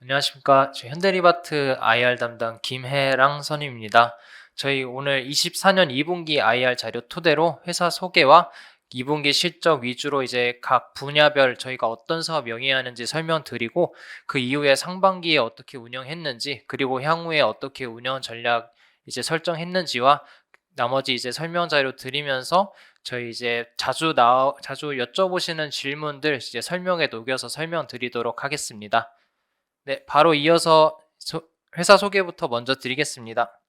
안녕하십니까. 저희 현대리바트 IR 담당 김혜랑 선임입니다. 저희 오늘 24년 2분기 IR 자료 토대로 회사 소개와 2분기 실적 위주로 이제 각 분야별 저희가 어떤 사업 영위하는지 설명드리고 그 이후에 상반기에 어떻게 운영했는지 그리고 향후에 어떻게 운영 전략 이제 설정했는지와 나머지 이제 설명 자료 드리면서 저희 이제 자주 여쭤보시는 질문들 이제 설명에 녹여서 설명드리도록 하겠습니다. 네, 바로 이어서 회사 소개부터 먼저 드리겠습니다.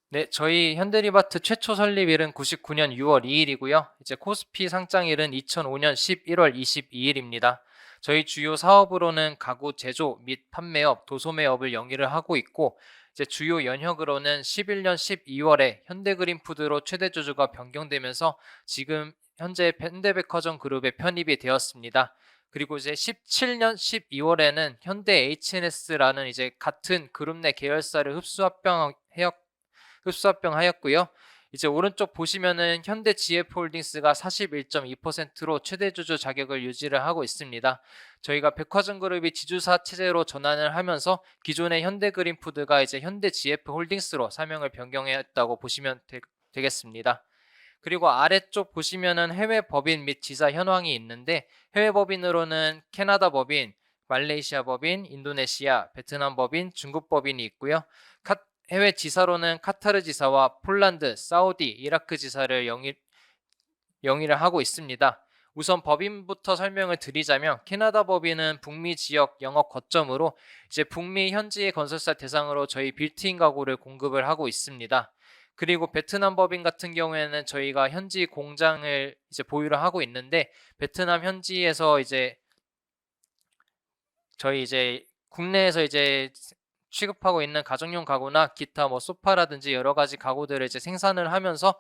네, 저희 현대리바트 최초 설립일은 99년 6월 2일이고요. 이제 코스피 상장일은 2005년 11월 22일입니다. 저희 주요 사업으로는 가구 제조 및 판매업, 도소매업을 영위를 하고 있고, 이제 주요 연혁으로는 11년 12월에 현대그린푸드로 최대 주주가 변경되면서 지금 현재 현대백화점 그룹에 편입이 되었습니다. 그리고 이제 17년 12월에는 현대 H&S라는 이제 같은 그룹 내 계열사를 흡수합병하였고요. 이제 오른쪽 보시면은 현대 GF홀딩스가 41.2%로 최대 주주 자격을 유지를 하고 있습니다. 저희가 백화점그룹이 지주사 체제로 전환을 하면서 기존의 현대그린푸드가 이제 현대 GF홀딩스로 사명을 변경했다고 보시면 되겠습니다. 그리고 아래쪽 보시면은 해외 법인 및 지사 현황이 있는데 해외 법인으로는 캐나다 법인, 말레이시아 법인, 인도네시아, 베트남 법인, 중국 법인이 있고요. 해외 지사로는 카타르 지사와 폴란드, 사우디, 이라크 지사를 영위를 하고 있습니다. 우선 법인부터 설명을 드리자면 캐나다 법인은 북미 지역 영업 거점으로 이제 북미 현지의 건설사 대상으로 저희 빌트인 가구를 공급을 하고 있습니다. 그리고 베트남 법인 같은 경우에는 저희가 현지 공장을 이제 보유를 하고 있는데 베트남 현지에서 이제 저희 이제 국내에서 이제 취급하고 있는 가정용 가구나 기타 뭐 소파라든지 여러 가지 가구들을 이제 생산을 하면서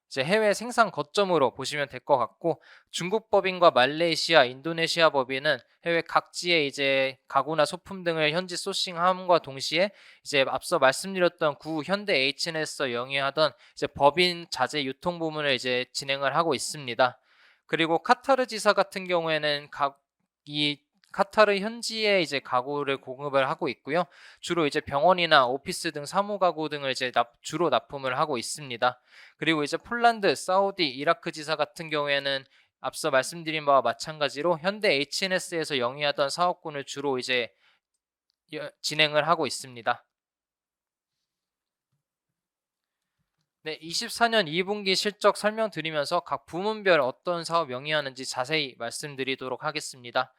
이제 해외 생산 거점으로 보시면 될 것 같고 중국 법인과 말레이시아, 인도네시아 법인은 해외 각지에 이제 가구나 소품 등을 현지 소싱함과 동시에 이제 앞서 말씀드렸던 구 현대 H&S에서 영위하던 이제 법인 자재 유통 부문을 이제 진행을 하고 있습니다. 그리고 카타르 지사 같은 경우에는 이 카타르 현지에 이제 가구를 공급을 하고 있고요. 주로 이제 병원이나 오피스 등 사무 가구 등을 이제 주로 납품을 하고 있습니다. 그리고 이제 폴란드, 사우디, 이라크 지사 같은 경우에는 앞서 말씀드린 바와 마찬가지로 현대 H&S에서 영위하던 사업군을 주로 이제 진행을 하고 있습니다. 네, 24년 2분기 실적 설명드리면서 각 부문별 어떤 사업 영위하는지 자세히 말씀드리도록 하겠습니다.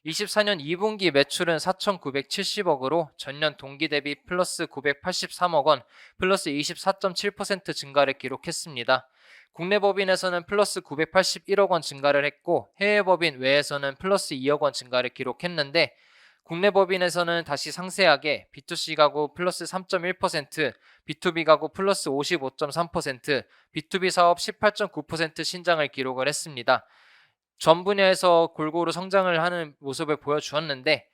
24년 2분기 매출은 4,970억으로 전년 동기 대비 플러스 983억 원, 플러스 24.7% 증가를 기록했습니다. 국내 법인에서는 플러스 981억 원 증가를 했고 해외 법인 외에서는 플러스 2억 원 증가를 기록했는데 국내 법인에서는 다시 상세하게 B2C 가구 플러스 3.1%, B2B 가구 플러스 55.3%, B2B 사업 18.9% 신장을 기록을 했습니다. 전 분야에서 골고루 성장을 하는 모습을 보여주었는데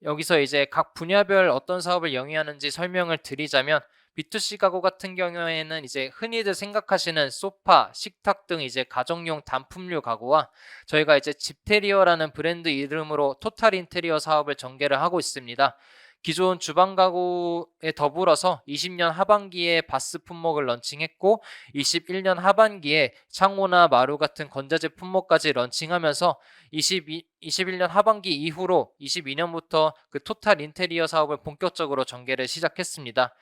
여기서 이제 각 분야별 어떤 사업을 영위하는지 설명을 드리자면 B2C 가구 같은 경우에는 이제 흔히들 생각하시는 소파, 식탁 등 이제 가정용 단품류 가구와 저희가 이제 집테리어라는 브랜드 이름으로 토탈 인테리어 사업을 전개를 하고 있습니다. 기존 주방 가구에 더불어서 20년 하반기에 바스 품목을 런칭했고 21년 하반기에 창호나 마루 같은 건자재 품목까지 런칭하면서 21년 하반기 이후로 22년부터 그 토탈 인테리어 사업을 본격적으로 전개를 시작했습니다.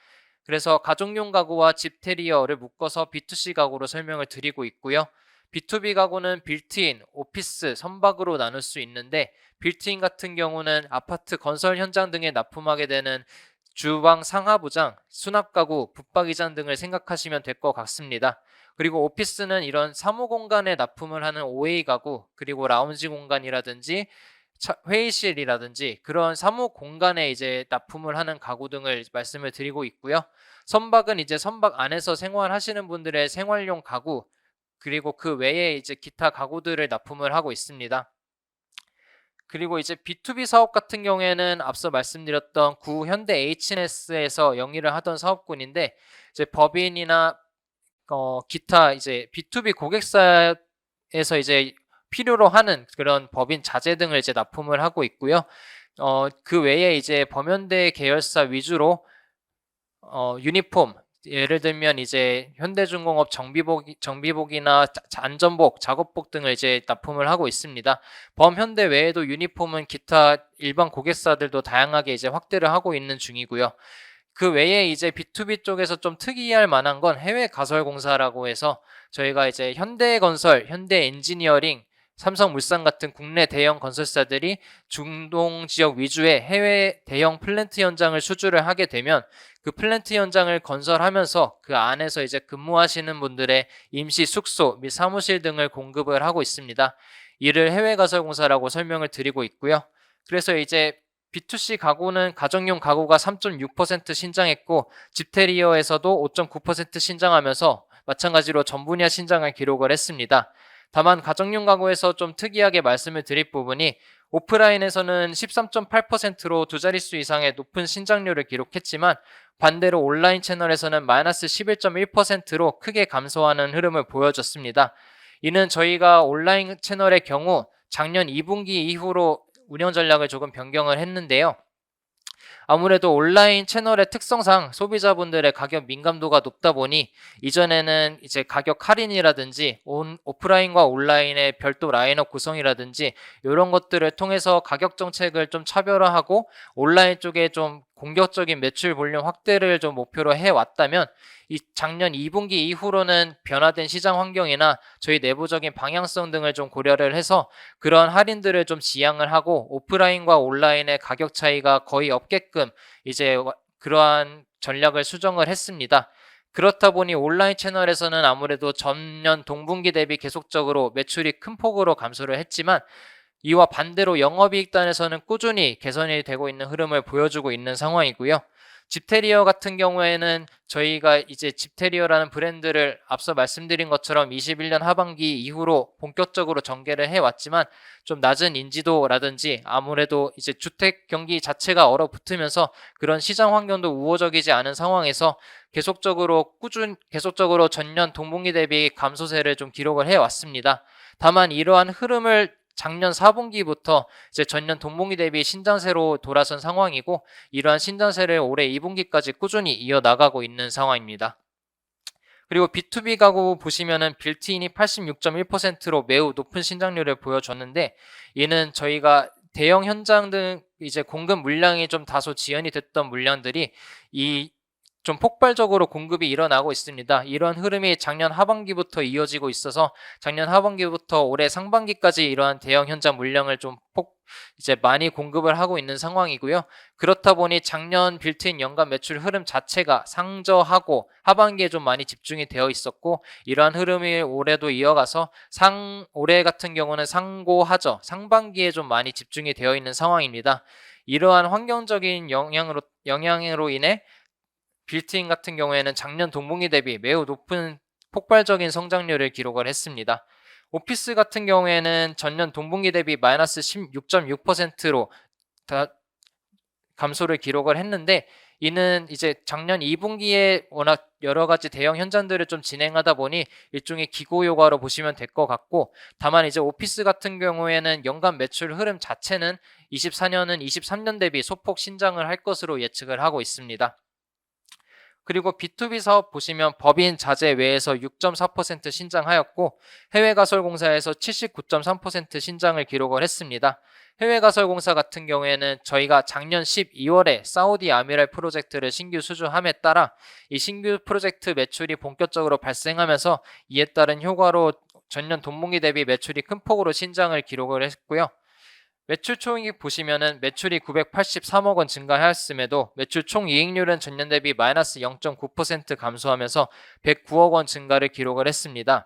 그래서 가정용 가구와 집테리어를 묶어서 B2C 가구로 설명을 드리고 있고요. B2B 가구는 빌트인, 오피스, 선박으로 나눌 수 있는데 빌트인 같은 경우는 아파트 건설 현장 등에 납품하게 되는 주방 상하부장, 수납가구, 붙박이장 등을 생각하시면 될 것 같습니다. 그리고 오피스는 이런 사무 공간에 납품을 하는 OA 가구, 그리고 라운지 공간이라든지 회의실이라든지 그런 사무 공간에 이제 납품을 하는 가구 등을 말씀을 드리고 있고요. 선박은 이제 선박 안에서 생활하시는 분들의 생활용 가구, 그리고 그 외에 이제 기타 가구들을 납품을 하고 있습니다. 그리고 이제 B2B 사업 같은 경우에는 앞서 말씀드렸던 구 현대 H&S에서 영위를 하던 사업군인데 이제 법인이나 기타 이제 B2B 고객사에서 이제 필요로 하는 그런 법인 자재 등을 이제 납품을 하고 있고요. 그 외에 이제 범현대 계열사 위주로 유니폼, 예를 들면 이제 현대중공업 정비복이나 안전복, 작업복 등을 이제 납품을 하고 있습니다. 범현대 외에도 유니폼은 기타 일반 고객사들도 다양하게 이제 확대를 하고 있는 중이고요. 그 외에 이제 B2B 쪽에서 좀 특이할 만한 건 해외 가설공사라고 해서 저희가 이제 현대건설, 현대엔지니어링, 삼성물산 같은 국내 대형 건설사들이 중동 지역 위주의 해외 대형 플랜트 현장을 수주를 하게 되면 그 플랜트 현장을 건설하면서 그 안에서 이제 근무하시는 분들의 임시 숙소 및 사무실 등을 공급을 하고 있습니다. 이를 해외 가설공사라고 설명을 드리고 있고요. 그래서 이제 B2C 가구는 가정용 가구가 3.6% 신장했고 집테리어에서도 5.9% 신장하면서 마찬가지로 전 분야 신장을 기록을 했습니다. 다만 가정용 가구에서 좀 특이하게 말씀을 드릴 부분이 오프라인에서는 13.8%로 두 자릿수 이상의 높은 신장률을 기록했지만 반대로 온라인 채널에서는 마이너스 11.1%로 크게 감소하는 흐름을 보여줬습니다. 이는 저희가 온라인 채널의 경우 작년 2분기 이후로 운영 전략을 조금 변경을 했는데요. 아무래도 온라인 채널의 특성상 소비자분들의 가격 민감도가 높다 보니 이전에는 이제 가격 할인이라든지 오프라인과 온라인의 별도 라인업 구성이라든지 이런 것들을 통해서 가격 정책을 좀 차별화하고 온라인 쪽에 좀 공격적인 매출 볼륨 확대를 좀 목표로 해왔다면 이 작년 2분기 이후로는 변화된 시장 환경이나 저희 내부적인 방향성 등을 좀 고려를 해서 그런 할인들을 좀 지양을 하고 오프라인과 온라인의 가격 차이가 거의 없게끔 이제 그러한 전략을 수정을 했습니다. 그렇다 보니 온라인 채널에서는 아무래도 전년 동분기 대비 계속적으로 매출이 큰 폭으로 감소를 했지만 이와 반대로 영업이익단에서는 꾸준히 개선이 되고 있는 흐름을 보여주고 있는 상황이고요. 집테리어 같은 경우에는 저희가 이제 집테리어라는 브랜드를 앞서 말씀드린 것처럼 21년 하반기 이후로 본격적으로 전개를 해왔지만 좀 낮은 인지도라든지 아무래도 이제 주택 경기 자체가 얼어붙으면서 그런 시장 환경도 우호적이지 않은 상황에서 계속적으로 전년 동분기 대비 감소세를 좀 기록을 해왔습니다. 다만 이러한 흐름을 작년 4분기부터 이제 전년 동분기 대비 신장세로 돌아선 상황이고 이러한 신장세를 올해 2분기까지 꾸준히 이어나가고 있는 상황입니다. 그리고 B2B 가구 보시면은 빌트인이 86.1%로 매우 높은 신장률을 보여줬는데 이는 저희가 대형 현장 등 이제 공급 물량이 좀 다소 지연이 됐던 물량들이 좀 폭발적으로 공급이 일어나고 있습니다. 이런 흐름이 작년 하반기부터 이어지고 있어서 작년 하반기부터 올해 상반기까지 이러한 대형 현장 물량을 좀 이제 많이 공급을 하고 있는 상황이고요. 그렇다 보니 작년 빌트인 연간 매출 흐름 자체가 상저하고 하반기에 좀 많이 집중이 되어 있었고 이러한 흐름이 올해도 이어가서 올해 같은 경우는 상고하저 상반기에 좀 많이 집중이 되어 있는 상황입니다. 이러한 환경적인 영향으로 인해 빌트인 같은 경우에는 작년 동분기 대비 매우 높은 폭발적인 성장률을 기록을 했습니다. 오피스 같은 경우에는 전년 동분기 대비 마이너스 16.6%로 감소를 기록을 했는데 이는 이제 작년 2분기에 워낙 여러 가지 대형 현장들을 좀 진행하다 보니 일종의 기고 효과로 보시면 될 것 같고 다만 이제 오피스 같은 경우에는 연간 매출 흐름 자체는 24년은 23년 대비 소폭 신장을 할 것으로 예측을 하고 있습니다. 그리고 B2B 사업 보시면 법인 자재 외에서 6.4% 신장하였고 해외 가설공사에서 79.3% 신장을 기록을 했습니다. 해외 가설공사 같은 경우에는 저희가 작년 12월에 사우디 아미랄 프로젝트를 신규 수주함에 따라 이 신규 프로젝트 매출이 본격적으로 발생하면서 이에 따른 효과로 전년 동분기 대비 매출이 큰 폭으로 신장을 기록을 했고요. 매출 총이익 보시면은 매출이 983억 원 증가하였음에도 매출 총이익률은 전년 대비 마이너스 0.9% 감소하면서 109억 원 증가를 기록을 했습니다.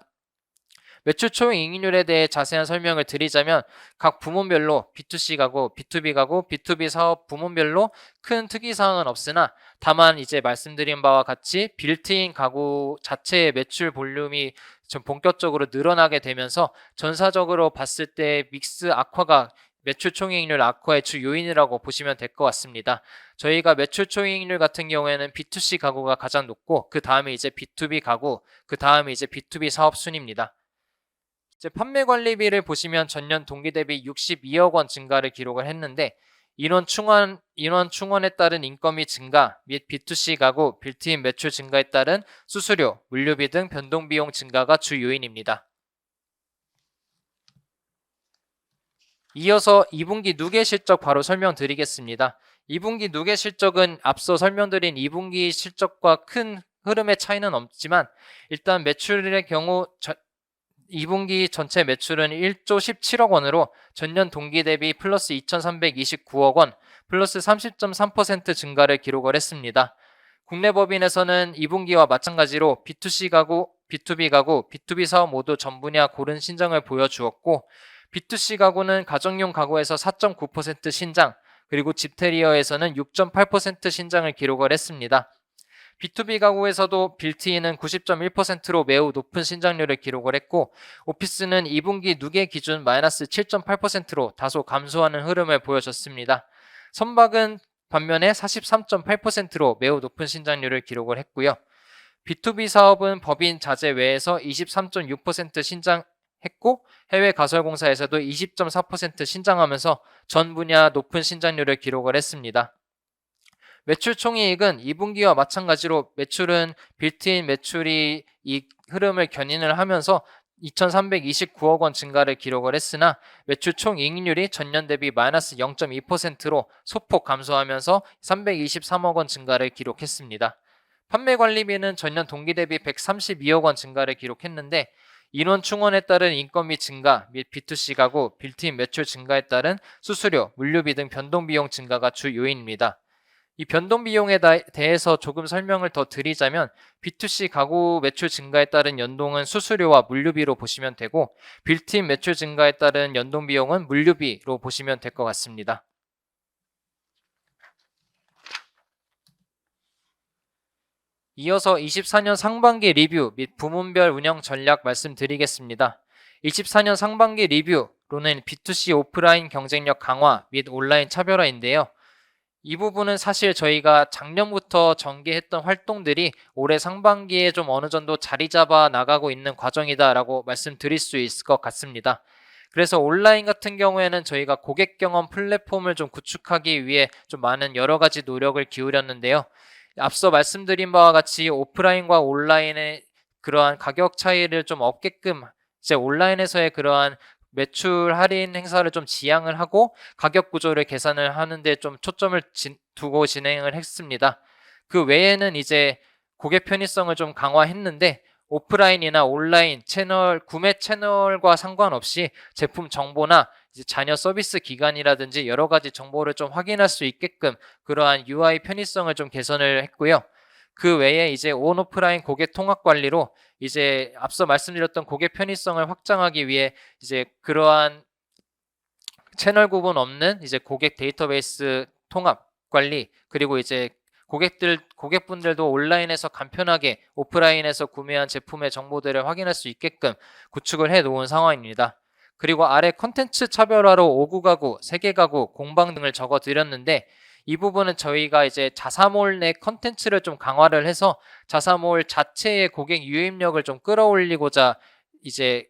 매출 총이익률에 대해 자세한 설명을 드리자면 각 부문별로 B2C 가구, B2B 가구, B2B 사업 부문별로 큰 특이사항은 없으나 다만 이제 말씀드린 바와 같이 빌트인 가구 자체의 매출 볼륨이 좀 본격적으로 늘어나게 되면서 전사적으로 봤을 때 믹스 악화가 매출 총이익률 악화의 주 요인이라고 보시면 될 것 같습니다. 저희가 매출 총이익률 같은 경우에는 B2C 가구가 가장 높고 그 다음에 이제 B2B 가구, 그 다음에 이제 B2B 사업 순입니다. 이제 판매 관리비를 보시면 전년 동기 대비 62억 원 증가를 기록을 했는데 인원 충원에 따른 인건비 증가 및 B2C 가구 빌트인 매출 증가에 따른 수수료, 물류비 등 변동비용 증가가 주 요인입니다. 이어서 2분기 누계 실적 바로 설명드리겠습니다. 2분기 누계 실적은 앞서 설명드린 2분기 실적과 큰 흐름의 차이는 없지만 일단 매출의 경우 2분기 전체 매출은 1조 17억 원으로 전년 동기 대비 플러스 2,329억 원, 플러스 30.3% 증가를 기록을 했습니다. 국내 법인에서는 2분기와 마찬가지로 B2C 가구, B2B 가구, B2B 사업 모두 전 분야 고른 신장을 보여주었고 B2C 가구는 가정용 가구에서 4.9% 신장, 그리고 집테리어에서는 6.8% 신장을 기록을 했습니다. B2B 가구에서도 빌트인은 90.1%로 매우 높은 신장률을 기록을 했고 오피스는 2분기 누계 기준 마이너스 7.8%로 다소 감소하는 흐름을 보여줬습니다. 선박은 반면에 43.8%로 매우 높은 신장률을 기록을 했고요. B2B 사업은 법인 자재 외에서 23.6% 신장했고 해외 가설공사에서도 20.4% 신장하면서 전 분야 높은 신장률을 기록을 했습니다. 매출 총이익은 2분기와 마찬가지로 매출은 빌트인 매출이 이 흐름을 견인을 하면서 2,329억 원 증가를 기록을 했으나 매출 총이익률이 전년 대비 마이너스 0.2%로 소폭 감소하면서 323억 원 증가를 기록했습니다. 판매 관리비는 전년 동기 대비 132억 원 증가를 기록했는데 인원 충원에 따른 인건비 증가 및 B2C 가구 빌트인 매출 증가에 따른 수수료, 물류비 등 변동비용 증가가 주 요인입니다. 이 변동비용에 대해서 조금 설명을 더 드리자면 B2C 가구 매출 증가에 따른 연동은 수수료와 물류비로 보시면 되고 빌트인 매출 증가에 따른 연동비용은 물류비로 보시면 될 것 같습니다. 이어서 24년 상반기 리뷰 및 부문별 운영 전략 말씀드리겠습니다. 24년 상반기 리뷰로는 B2C 오프라인 경쟁력 강화 및 온라인 차별화인데요. 이 부분은 사실 저희가 작년부터 전개했던 활동들이 올해 상반기에 좀 어느 정도 자리 잡아 나가고 있는 과정이다라고 말씀드릴 수 있을 것 같습니다. 그래서 온라인 같은 경우에는 저희가 고객 경험 플랫폼을 좀 구축하기 위해 좀 많은 여러 가지 노력을 기울였는데요. 앞서 말씀드린 바와 같이 오프라인과 온라인의 그러한 가격 차이를 좀 없게끔 이제 온라인에서의 그러한 매출 할인 행사를 좀 지양을 하고 가격 구조를 계산을 하는데 좀 초점을 두고 진행을 했습니다. 그 외에는 이제 고객 편의성을 좀 강화했는데 오프라인이나 온라인 채널, 구매 채널과 상관없이 제품 정보나 이제 자녀 서비스 기간이라든지 여러 가지 정보를 좀 확인할 수 있게끔 그러한 UI 편의성을 좀 개선을 했고요. 그 외에 이제 온오프라인 고객 통합 관리로 이제 앞서 말씀드렸던 고객 편의성을 확장하기 위해 이제 그러한 채널 구분 없는 이제 고객 데이터베이스 통합 관리 그리고 이제 고객분들도 온라인에서 간편하게 오프라인에서 구매한 제품의 정보들을 확인할 수 있게끔 구축을 해 놓은 상황입니다. 그리고 아래 컨텐츠 차별화로 5구 가구, 세계 가구, 공방 등을 적어 드렸는데 이 부분은 저희가 이제 자사몰 내 컨텐츠를 좀 강화를 해서 자사몰 자체의 고객 유입력을 좀 끌어올리고자 이제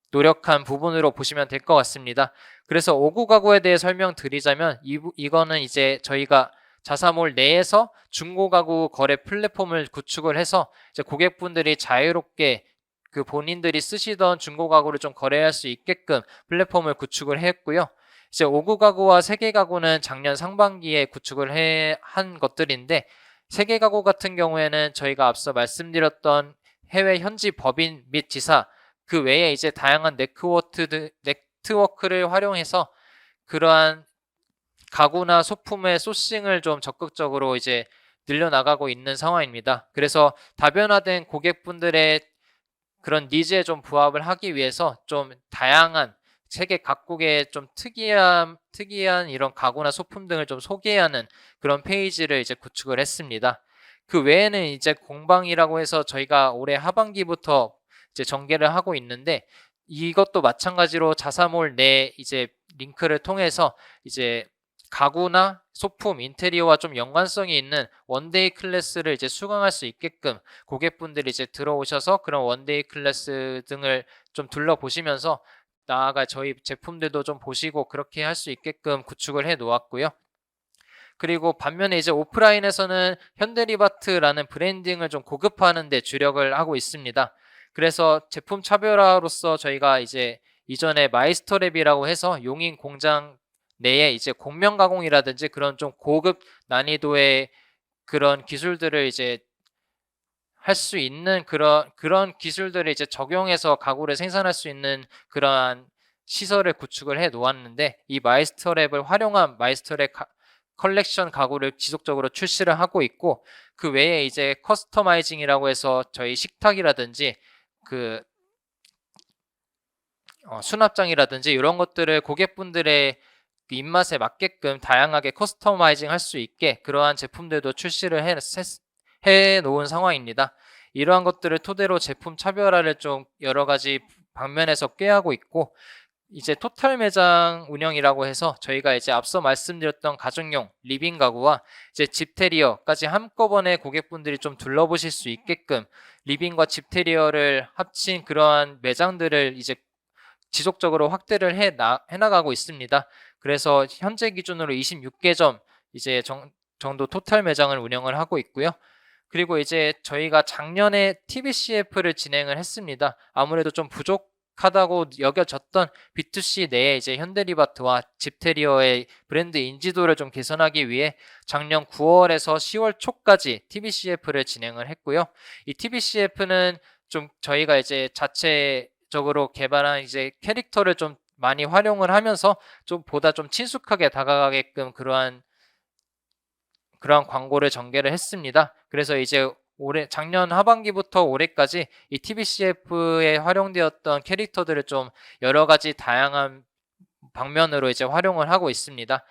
노력한 부분으로 보시면 될 것 같습니다. 그래서 5구 가구에 대해 설명드리자면 이거는 이제 저희가 자사몰 내에서 중고 가구 거래 플랫폼을 구축을 해서 이제 고객분들이 자유롭게 그 본인들이 쓰시던 중고 가구를 좀 거래할 수 있게끔 플랫폼을 구축을 했고요. 이제 5구 가구와 세계 가구는 작년 상반기에 구축을 한 것들인데 세계 가구 같은 경우에는 저희가 앞서 말씀드렸던 해외 현지 법인 및 지사 그 외에 이제 다양한 네트워크를 활용해서 그러한 가구나 소품의 소싱을 좀 적극적으로 이제 늘려나가고 있는 상황입니다. 그래서 다변화된 고객분들의 그런 니즈에 좀 부합을 하기 위해서 좀 다양한 세계 각국의 좀 특이한 이런 가구나 소품 등을 좀 소개하는 그런 페이지를 이제 구축을 했습니다. 그 외에는 이제 공방이라고 해서 저희가 올해 하반기부터 이제 전개를 하고 있는데 이것도 마찬가지로 자사몰 내 이제 링크를 통해서 이제 가구나 소품, 인테리어와 좀 연관성이 있는 원데이 클래스를 이제 수강할 수 있게끔 고객분들이 이제 들어오셔서 그런 원데이 클래스 등을 좀 둘러보시면서 나아가 저희 제품들도 좀 보시고 그렇게 할 수 있게끔 구축을 해 놓았고요. 그리고 반면에 이제 오프라인에서는 현대리바트라는 브랜딩을 좀 고급화하는 데 주력을 하고 있습니다. 그래서 제품 차별화로서 저희가 이제 이전에 마이스터랩이라고 해서 용인 공장 내에 이제 곡면 가공이라든지 그런 좀 고급 난이도의 그런 기술들을 이제 할 수 있는 그런 기술들을 이제 적용해서 가구를 생산할 수 있는 그러한 시설을 구축을 해 놓았는데, 이 마이스터랩을 활용한 마이스터랩 컬렉션 가구를 지속적으로 출시를 하고 있고, 그 외에 이제 커스터마이징이라고 해서 저희 식탁이라든지 그 수납장이라든지 이런 것들을 고객분들의 그 입맛에 맞게끔 다양하게 커스터마이징 할 수 있게 그러한 제품들도 출시를 해 놓은 상황입니다. 이러한 것들을 토대로 제품 차별화를 좀 여러 가지 방면에서 꾀하고 있고, 이제 토탈 매장 운영이라고 해서 저희가 이제 앞서 말씀드렸던 가정용 리빙 가구와 이제 집테리어까지 한꺼번에 고객분들이 좀 둘러보실 수 있게끔 리빙과 집테리어를 합친 그러한 매장들을 이제 지속적으로 확대를 해나가고 있습니다. 그래서 현재 기준으로 26개점 이제 정도 토탈 매장을 운영을 하고 있고요. 그리고 이제 저희가 작년에 TBCF를 진행을 했습니다. 아무래도 좀 부족하다고 여겨졌던 B2C 내에 이제 현대리바트와 집테리어의 브랜드 인지도를 좀 개선하기 위해 작년 9월에서 10월 초까지 TBCF를 진행을 했고요. 이 TBCF는 좀 저희가 이제 자체적으로 개발한 이제 캐릭터를 좀 많이 활용을 하면서 좀 보다 좀 친숙하게 다가가게끔 그러한 광고를 전개를 했습니다. 그래서 이제 작년 하반기부터 올해까지 이 TBCF에 활용되었던 캐릭터들을 좀 여러 가지 다양한 방면으로 이제 활용을 하고 있습니다.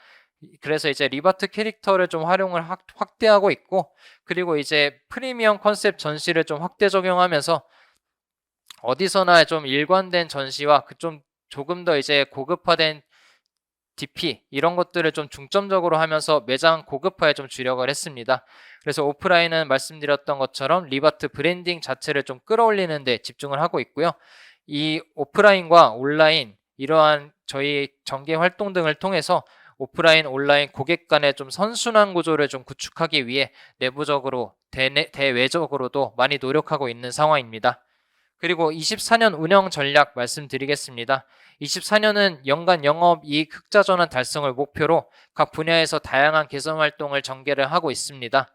그래서 이제 리바트 캐릭터를 좀 활용을 확대하고 있고, 그리고 이제 프리미엄 컨셉 전시를 좀 확대 적용하면서 어디서나 좀 일관된 전시와 좀 조금 더 이제 고급화된 DP 이런 것들을 좀 중점적으로 하면서 매장 고급화에 좀 주력을 했습니다. 그래서 오프라인은 말씀드렸던 것처럼 리바트 브랜딩 자체를 좀 끌어올리는 데 집중을 하고 있고요. 이 오프라인과 온라인 이러한 저희 전개 활동 등을 통해서 오프라인, 온라인 고객 간의 좀 선순환 구조를 좀 구축하기 위해 내부적으로 대외적으로도 많이 노력하고 있는 상황입니다. 그리고 24년 운영 전략 말씀드리겠습니다. 24년은 연간 영업이익 흑자 전환 달성을 목표로 각 분야에서 다양한 개선 활동을 전개를 하고 있습니다.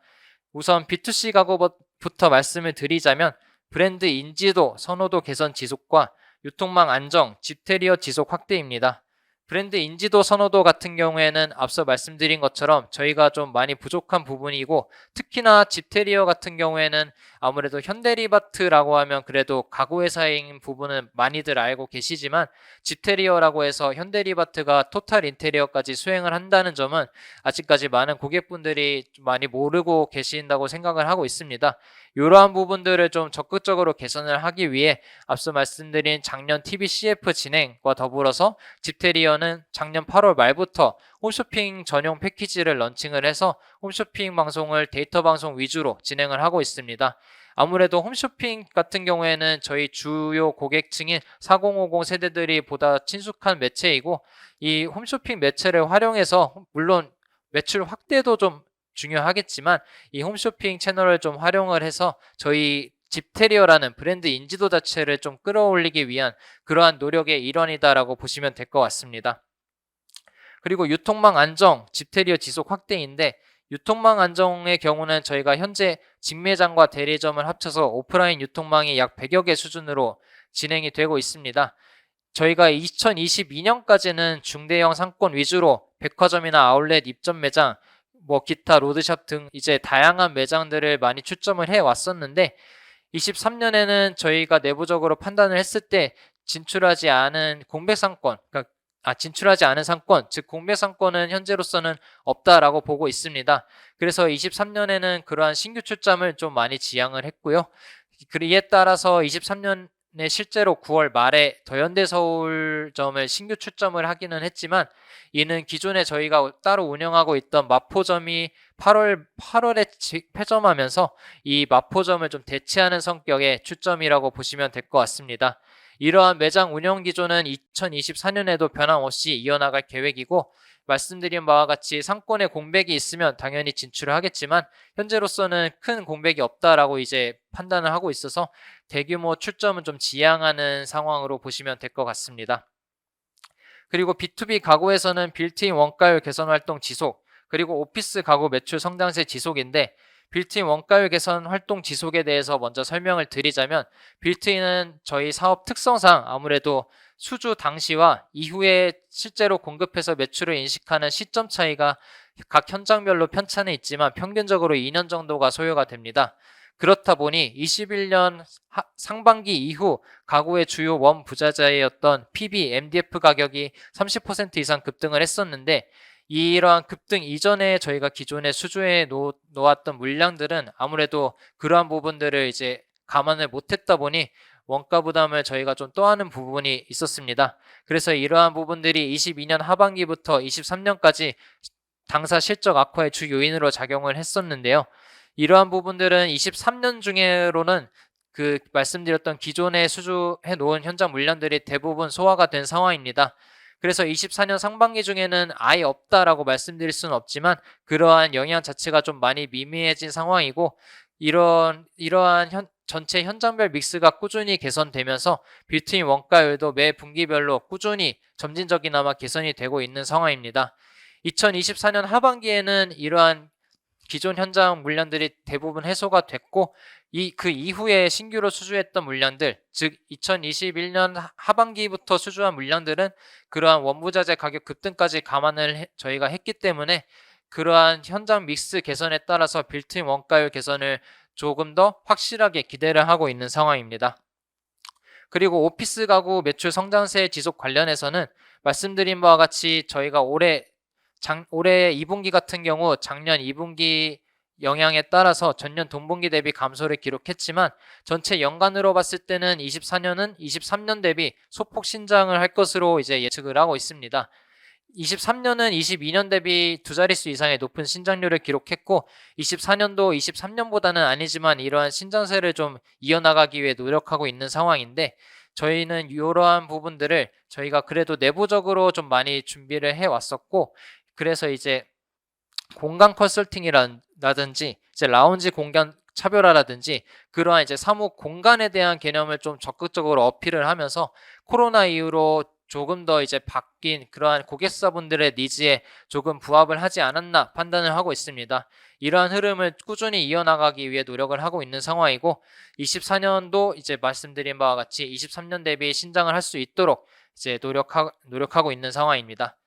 우선 B2C 가구부터 말씀을 드리자면 브랜드 인지도, 선호도 개선 지속과 유통망 안정, 집테리어 지속 확대입니다. 브랜드 인지도 선호도 같은 경우에는 앞서 말씀드린 것처럼 저희가 좀 많이 부족한 부분이고, 특히나 집테리어 같은 경우에는 아무래도 현대리바트라고 하면 그래도 가구 회사인 부분은 많이들 알고 계시지만, 집테리어라고 해서 현대리바트가 토탈 인테리어까지 수행을 한다는 점은 아직까지 많은 고객분들이 좀 많이 모르고 계신다고 생각을 하고 있습니다. 이러한 부분들을 좀 적극적으로 개선을 하기 위해 앞서 말씀드린 작년 TBCF 진행과 더불어서 집테리어는 작년 8월 말부터 홈쇼핑 전용 패키지를 런칭을 해서 홈쇼핑 방송을 데이터 방송 위주로 진행을 하고 있습니다. 아무래도 홈쇼핑 같은 경우에는 저희 주요 고객층인 4050 세대들이 보다 친숙한 매체이고, 이 홈쇼핑 매체를 활용해서 물론 매출 확대도 좀 중요하겠지만 이 홈쇼핑 채널을 좀 활용을 해서 저희 집테리어라는 브랜드 인지도 자체를 좀 끌어올리기 위한 그러한 노력의 일환이다라고 보시면 될 것 같습니다. 그리고 유통망 안정, 집테리어 지속 확대인데, 유통망 안정의 경우는 저희가 현재 직매장과 대리점을 합쳐서 오프라인 유통망이 약 100여 개 수준으로 진행이 되고 있습니다. 저희가 2022년까지는 중대형 상권 위주로 백화점이나 아울렛 입점 매장, 기타 로드샵 등 이제 다양한 매장들을 많이 출점을 해 왔었는데, 23년에는 저희가 내부적으로 판단을 했을 때 진출하지 않은 상권, 즉 공백 상권은 현재로서는 없다라고 보고 있습니다. 그래서 23년에는 그러한 신규 출점을 좀 많이 지향을 했고요. 이에 따라서 23년 실제로 9월 말에 더현대 서울점을 신규 출점을 하기는 했지만 이는 기존에 저희가 따로 운영하고 있던 마포점이 8월에 폐점하면서 이 마포점을 좀 대체하는 성격의 출점이라고 보시면 될 것 같습니다. 이러한 매장 운영 기조는 2024년에도 변함없이 이어나갈 계획이고 말씀드린 바와 같이 상권에 공백이 있으면 당연히 진출을 하겠지만 현재로서는 큰 공백이 없다라고 이제 판단을 하고 있어서 대규모 출점은 좀 지양하는 상황으로 보시면 될 것 같습니다. 그리고 B2B 가구에서는 빌트인 원가율 개선 활동 지속, 그리고 오피스 가구 매출 성장세 지속인데 빌트인 원가율 개선 활동 지속에 대해서 먼저 설명을 드리자면 빌트인은 저희 사업 특성상 아무래도 수주 당시와 이후에 실제로 공급해서 매출을 인식하는 시점 차이가 각 현장별로 편차는 있지만 평균적으로 2년 정도가 소요가 됩니다. 그렇다 보니 21년 상반기 이후 가구의 주요 원 부자재였던 PB, MDF 가격이 30% 이상 급등을 했었는데 이러한 급등 이전에 저희가 기존에 수주해 놓았던 물량들은 아무래도 그러한 부분들을 이제 감안을 못했다 보니 원가 부담을 저희가 좀 떠안은 부분이 있었습니다. 그래서 이러한 부분들이 22년 하반기부터 23년까지 당사 실적 악화의 주 요인으로 작용을 했었는데요. 이러한 부분들은 23년 중에로는 그 말씀드렸던 기존에 수주해 놓은 현장 물량들이 대부분 소화가 된 상황입니다. 그래서 24년 상반기 중에는 아예 없다라고 말씀드릴 수는 없지만 그러한 영향 자체가 좀 많이 미미해진 상황이고 이러한 전체 현장별 믹스가 꾸준히 개선되면서 빌트인 원가율도 매 분기별로 꾸준히 점진적이나마 개선이 되고 있는 상황입니다. 2024년 하반기에는 이러한 기존 현장 물량들이 대부분 해소가 됐고 그 이후에 신규로 수주했던 물량들, 즉 2021년 하반기부터 수주한 물량들은 그러한 원부자재 가격 급등까지 감안을 저희가 했기 때문에 그러한 현장 믹스 개선에 따라서 빌트인 원가율 개선을 조금 더 확실하게 기대를 하고 있는 상황입니다. 그리고 오피스 가구 매출 성장세 지속 관련해서는 말씀드린 바와 같이 저희가 올해 2분기 같은 경우 작년 2분기 영향에 따라서 전년 동분기 대비 감소를 기록했지만 전체 연간으로 봤을 때는 24년은 23년 대비 소폭 신장을 할 것으로 이제 예측을 하고 있습니다. 23년은 22년 대비 두 자릿수 이상의 높은 신장률을 기록했고 24년도 23년보다는 아니지만 이러한 신장세를 좀 이어나가기 위해 노력하고 있는 상황인데 저희는 이러한 부분들을 저희가 그래도 내부적으로 좀 많이 준비를 해왔었고 그래서 이제 공간 컨설팅이라든지 이제 라운지 공간 차별화라든지 그러한 이제 사무 공간에 대한 개념을 좀 적극적으로 어필을 하면서 코로나 이후로 조금 더 이제 바뀐 그러한 고객사분들의 니즈에 조금 부합을 하지 않았나 판단을 하고 있습니다. 이러한 흐름을 꾸준히 이어나가기 위해 노력을 하고 있는 상황이고 24년도 이제 말씀드린 바와 같이 23년 대비 신장을 할 수 있도록 이제 노력하고 있는 상황입니다.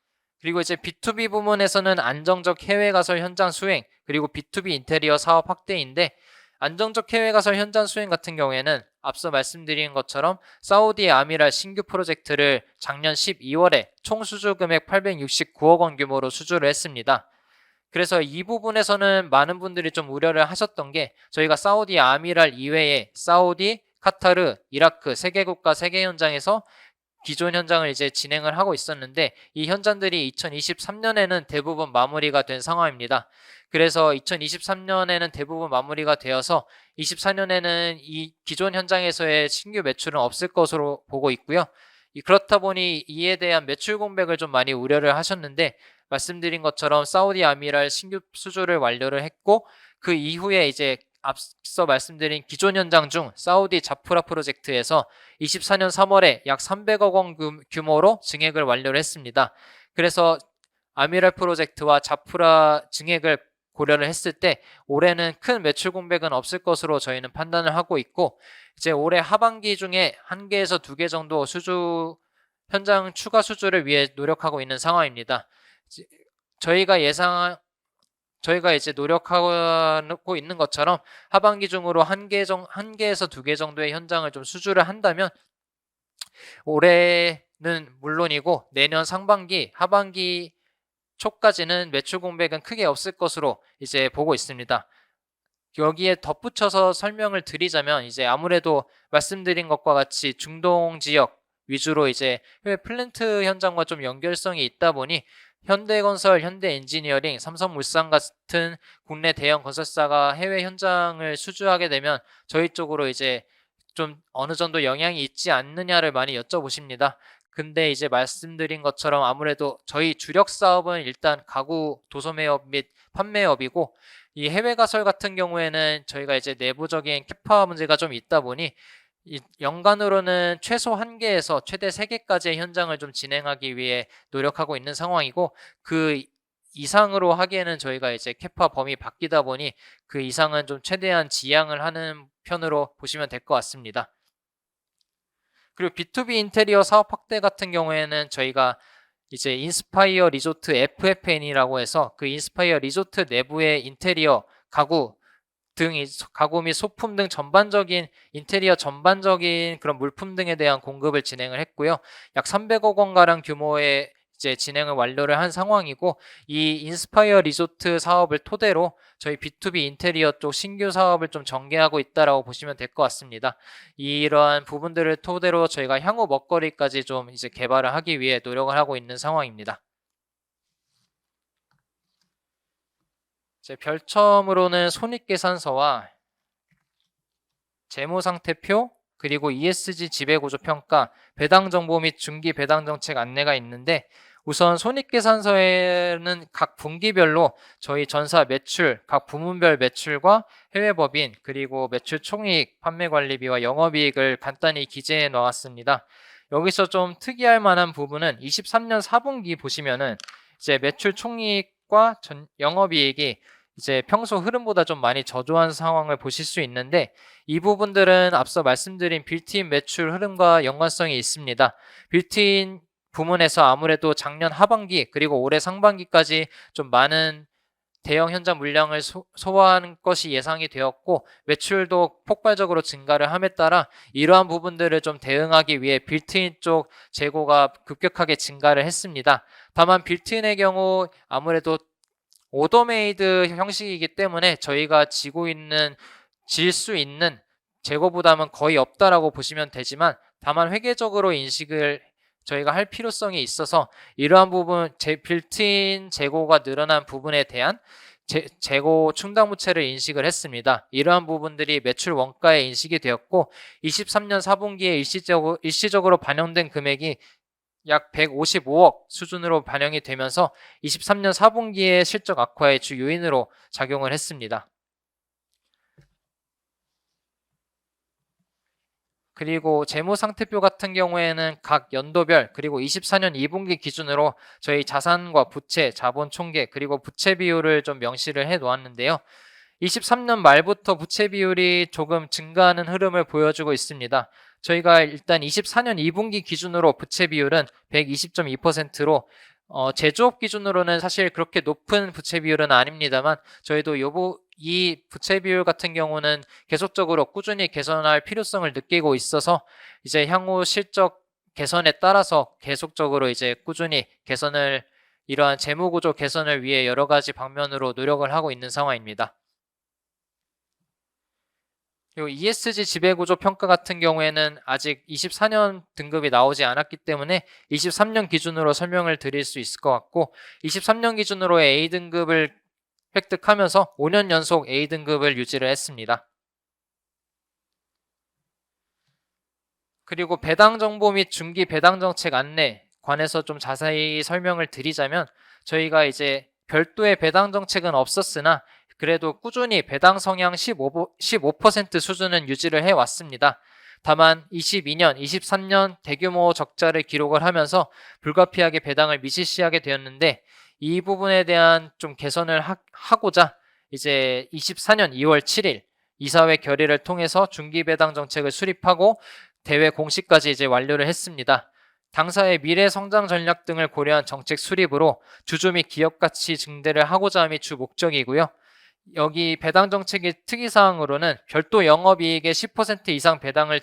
그리고 이제 B2B 부문에서는 안정적 해외 가설 현장 수행 그리고 B2B 인테리어 사업 확대인데 안정적 해외 가설 현장 수행 같은 경우에는 앞서 말씀드린 것처럼 사우디 아미랄 신규 프로젝트를 작년 12월에 총 수주 금액 869억 원 규모로 수주를 했습니다. 그래서 이 부분에서는 많은 분들이 좀 우려를 하셨던 게 저희가 사우디 아미랄 이외에 사우디, 카타르, 이라크 3개국가 3개 현장에서 기존 현장을 이제 진행을 하고 있었는데 이 현장들이 2023년에는 대부분 마무리가 된 상황입니다. 그래서 2023년에는 대부분 마무리가 되어서 24년에는 이 기존 현장에서의 신규 매출은 없을 것으로 보고 있고요. 그렇다 보니 이에 대한 매출 공백을 좀 많이 우려를 하셨는데 말씀드린 것처럼 사우디아미랄 신규 수주를 완료를 했고 그 이후에 이제 앞서 말씀드린 기존 현장 중 사우디 자프라 프로젝트에서 24년 3월에 약 300억 원 규모로 증액을 완료를 했습니다. 그래서 아미랄 프로젝트와 자프라 증액을 고려를 했을 때 올해는 큰 매출 공백은 없을 것으로 저희는 판단을 하고 있고 이제 올해 하반기 중에 1개에서 2개 정도 수주 현장 추가 수주를 위해 노력하고 있는 상황입니다. 저희가 이제 노력하고 있는 것처럼 하반기 중으로 1개에서 2개 정도의 현장을 좀 수주를 한다면 올해는 물론이고 내년 상반기, 하반기 초까지는 매출 공백은 크게 없을 것으로 이제 보고 있습니다. 여기에 덧붙여서 설명을 드리자면 이제 아무래도 말씀드린 것과 같이 중동 지역 위주로 이제 해외 플랜트 현장과 좀 연결성이 있다 보니 현대건설, 현대엔지니어링, 삼성물산 같은 국내 대형 건설사가 해외 현장을 수주하게 되면 저희 쪽으로 이제 좀 어느 정도 영향이 있지 않느냐를 많이 여쭤보십니다. 근데 이제 말씀드린 것처럼 아무래도 저희 주력 사업은 일단 가구 도소매업 및 판매업이고 이 해외 가설 같은 경우에는 저희가 이제 내부적인 캐파 문제가 좀 있다 보니 연간으로는 최소 1개에서 최대 3개까지의 현장을 좀 진행하기 위해 노력하고 있는 상황이고 그 이상으로 하기에는 저희가 이제 캐파 범위 바뀌다 보니 그 이상은 좀 최대한 지양을 하는 편으로 보시면 될 것 같습니다. 그리고 B2B 인테리어 사업 확대 같은 경우에는 저희가 이제 인스파이어 리조트 FFN이라고 해서 그 인스파이어 리조트 내부의 인테리어, 가구 가구 및 소품 등 전반적인 인테리어 전반적인 그런 물품 등에 대한 공급을 진행을 했고요. 약 300억 원 가량 규모의 이제 진행을 완료를 한 상황이고 이 인스파이어 리조트 사업을 토대로 저희 B2B 인테리어 쪽 신규 사업을 좀 전개하고 있다라고 보시면 될 것 같습니다. 이러한 부분들을 토대로 저희가 향후 먹거리까지 좀 이제 개발을 하기 위해 노력을 하고 있는 상황입니다. 제 별첨으로는 손익계산서와 재무상태표 그리고 ESG 지배구조 평가, 배당정보 및 중기 배당정책 안내가 있는데 우선 손익계산서에는 각 분기별로 저희 전사 매출, 각 부문별 매출과 해외법인 그리고 매출 총이익, 판매관리비와 영업이익을 간단히 기재해 놓았습니다. 여기서 좀 특이할 만한 부분은 23년 4분기 보시면은 이제 매출 총이익과 영업이익이 이제 평소 흐름보다 좀 많이 저조한 상황을 보실 수 있는데 이 부분들은 앞서 말씀드린 빌트인 매출 흐름과 연관성이 있습니다. 빌트인 부문에서 아무래도 작년 하반기 그리고 올해 상반기까지 좀 많은 대형 현장 물량을 소화하는 것이 예상이 되었고 매출도 폭발적으로 증가를 함에 따라 이러한 부분들을 좀 대응하기 위해 빌트인 쪽 재고가 급격하게 증가를 했습니다. 다만 빌트인의 경우 아무래도 오더메이드 형식이기 때문에 저희가 질 수 있는 재고 부담은 거의 없다라고 보시면 되지만 다만 회계적으로 인식을 저희가 할 필요성이 있어서 이러한 부분 빌트인 재고가 늘어난 부분에 대한 재고 충당부채를 인식을 했습니다. 이러한 부분들이 매출 원가에 인식이 되었고 23년 4분기에 일시적으로 반영된 금액이 약 155억 수준으로 반영이 되면서 23년 4분기의 실적 악화의 주 요인으로 작용을 했습니다. 그리고 재무상태표 같은 경우에는 각 연도별 그리고 24년 2분기 기준으로 저희 자산과 부채, 자본 총계 그리고 부채 비율을 좀 명시를 해 놓았는데요. 23년 말부터 부채 비율이 조금 증가하는 흐름을 보여주고 있습니다. 저희가 일단 24년 2분기 기준으로 부채 비율은 120.2%로 제조업 기준으로는 사실 그렇게 높은 부채 비율은 아닙니다만 저희도 이 부채 비율 같은 경우는 계속적으로 꾸준히 개선할 필요성을 느끼고 있어서 이제 향후 실적 개선에 따라서 계속적으로 이제 꾸준히 이러한 재무구조 개선을 위해 여러 가지 방면으로 노력을 하고 있는 상황입니다. 그리고 ESG 지배구조 평가 같은 경우에는 아직 24년 등급이 나오지 않았기 때문에 23년 기준으로 설명을 드릴 수 있을 것 같고 23년 기준으로 A등급을 획득하면서 5년 연속 A등급을 유지를 했습니다. 그리고 배당정보 및 중기 배당정책 안내 관해서 좀 자세히 설명을 드리자면 저희가 이제 별도의 배당정책은 없었으나 그래도 꾸준히 배당 성향 15% 수준은 유지를 해왔습니다. 다만 22년, 23년 대규모 적자를 기록을 하면서 불가피하게 배당을 미실시하게 되었는데 이 부분에 대한 좀 개선을 하고자 이제 24년 2월 7일 이사회 결의를 통해서 중기배당 정책을 수립하고 대회 공시까지 이제 완료를 했습니다. 당사의 미래 성장 전략 등을 고려한 정책 수립으로 주주 및 기업 가치 증대를 하고자 함이 주 목적이고요. 여기 배당 정책의 특이사항으로는 별도 영업이익의 10% 이상 배당을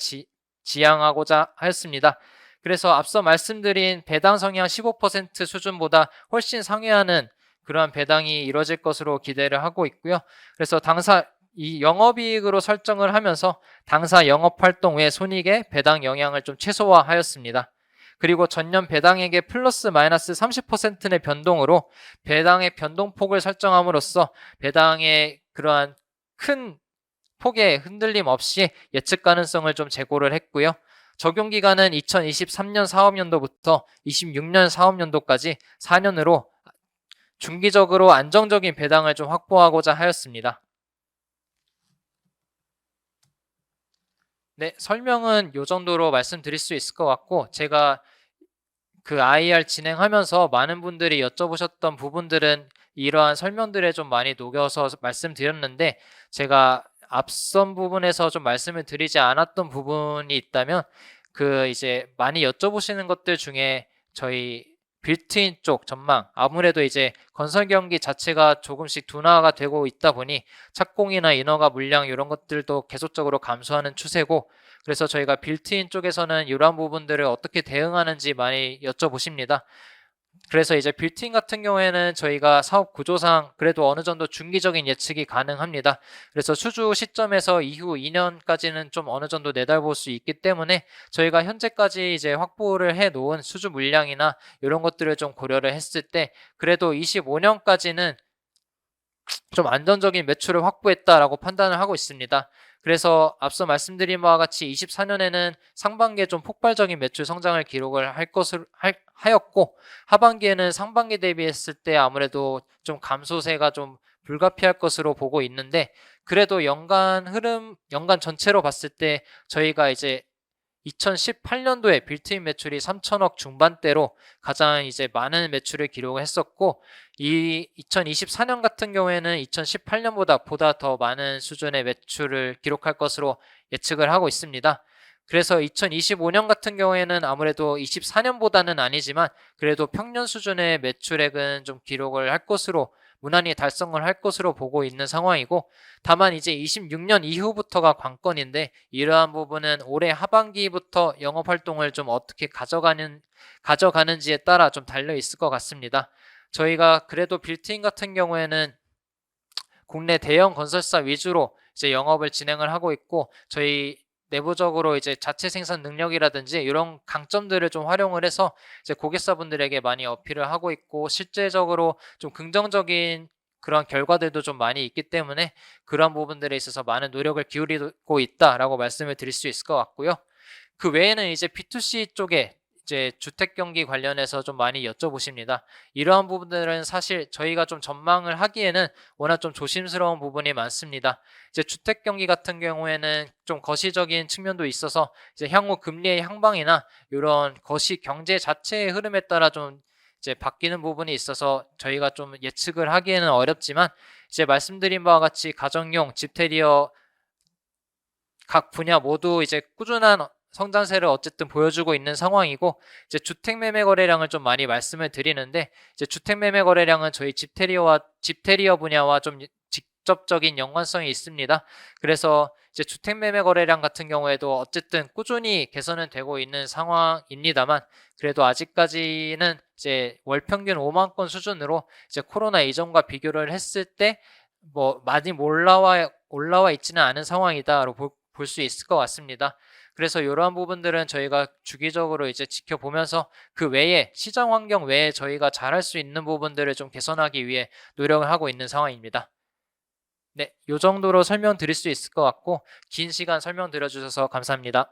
지향하고자 하였습니다. 그래서 앞서 말씀드린 배당 성향 15% 수준보다 훨씬 상회하는 그러한 배당이 이뤄질 것으로 기대를 하고 있고요. 그래서 당사 이 영업이익으로 설정을 하면서 당사 영업활동 외 손익의 배당 영향을 좀 최소화하였습니다. 그리고 전년 배당액의 플러스 마이너스 30%의 변동으로 배당의 변동폭을 설정함으로써 배당의 그러한 큰 폭의 흔들림 없이 예측 가능성을 좀 제고를 했고요. 적용 기간은 2023년 사업연도부터 26년 사업연도까지 4년으로 중기적으로 안정적인 배당을 좀 확보하고자 하였습니다. 네, 설명은 이 정도로 말씀드릴 수 있을 것 같고, 제가 그 IR 진행하면서 많은 분들이 여쭤보셨던 부분들은 이러한 설명들에 좀 많이 녹여서 말씀드렸는데, 제가 앞선 부분에서 좀 말씀을 드리지 않았던 부분이 있다면 그 이제 많이 여쭤보시는 것들 중에 저희 빌트인 쪽 전망, 아무래도 이제 건설 경기 자체가 조금씩 둔화가 되고 있다 보니 착공이나 인허가 물량 이런 것들도 계속적으로 감소하는 추세고, 그래서 저희가 빌트인 쪽에서는 이러한 부분들을 어떻게 대응하는지 많이 여쭤보십니다. 그래서 이제 빌트인 같은 경우에는 저희가 사업 구조상 그래도 어느 정도 중기적인 예측이 가능합니다. 그래서 수주 시점에서 이후 2년까지는 좀 어느 정도 내다볼 수 있기 때문에 저희가 현재까지 이제 확보를 해 놓은 수주 물량이나 이런 것들을 좀 고려를 했을 때 그래도 25년까지는 좀 안정적인 매출을 확보했다라고 판단을 하고 있습니다. 그래서 앞서 말씀드린 바와 같이 24년에는 상반기에 좀 폭발적인 매출 성장을 기록을 하였고, 하반기에는 상반기 대비했을 때 아무래도 좀 감소세가 좀 불가피할 것으로 보고 있는데, 그래도 연간 전체로 봤을 때 저희가 이제 2018년도에 빌트인 매출이 3천억 중반대로 가장 이제 많은 매출을 기록했었고, 이 2024년 같은 경우에는 2018년보다 보다 더 많은 수준의 매출을 기록할 것으로 예측을 하고 있습니다. 그래서 2025년 같은 경우에는 아무래도 24년보다는 아니지만 그래도 평년 수준의 매출액은 좀 기록을 할 것으로 무난히 달성을 할 것으로 보고 있는 상황이고, 다만 이제 26년 이후부터가 관건인데 이러한 부분은 올해 하반기부터 영업활동을 좀 어떻게 가져가는지에 따라 좀 달려 있을 것 같습니다. 저희가 그래도 빌트인 같은 경우에는 국내 대형 건설사 위주로 이제 영업을 진행을 하고 있고, 저희 내부적으로 이제 자체 생산 능력이라든지 이런 강점들을 좀 활용을 해서 이제 고객사분들에게 많이 어필을 하고 있고, 실제적으로 좀 긍정적인 그런 결과들도 좀 많이 있기 때문에 그런 부분들에 있어서 많은 노력을 기울이고 있다라고 말씀을 드릴 수 있을 것 같고요. 그 외에는 이제 B2C 쪽에 이제 주택 경기 관련해서 좀 많이 여쭤보십니다. 이러한 부분들은 사실 저희가 좀 전망을 하기에는 워낙 좀 조심스러운 부분이 많습니다. 이제 주택 경기 같은 경우에는 좀 거시적인 측면도 있어서 이제 향후 금리의 향방이나 이런 거시 경제 자체의 흐름에 따라 좀 이제 바뀌는 부분이 있어서 저희가 좀 예측을 하기에는 어렵지만, 이제 말씀드린 바와 같이 가정용, 집테리어 각 분야 모두 이제 꾸준한 성장세를 어쨌든 보여주고 있는 상황이고, 이제 주택 매매 거래량을 좀 많이 말씀을 드리는데, 이제 주택 매매 거래량은 저희 집테리어 분야와 좀 직접적인 연관성이 있습니다. 그래서 이제 주택 매매 거래량 같은 경우에도 어쨌든 꾸준히 개선은 되고 있는 상황입니다만, 그래도 아직까지는 이제 월 평균 5만 건 수준으로 이제 코로나 이전과 비교를 했을 때 뭐 많이 올라와 있지는 않은 상황이다라고 볼 수 있을 것 같습니다. 그래서 이러한 부분들은 저희가 주기적으로 이제 지켜보면서 그 외에 시장 환경 외에 저희가 잘할 수 있는 부분들을 좀 개선하기 위해 노력을 하고 있는 상황입니다. 네, 이 정도로 설명드릴 수 있을 것 같고, 긴 시간 설명드려 주셔서 감사합니다.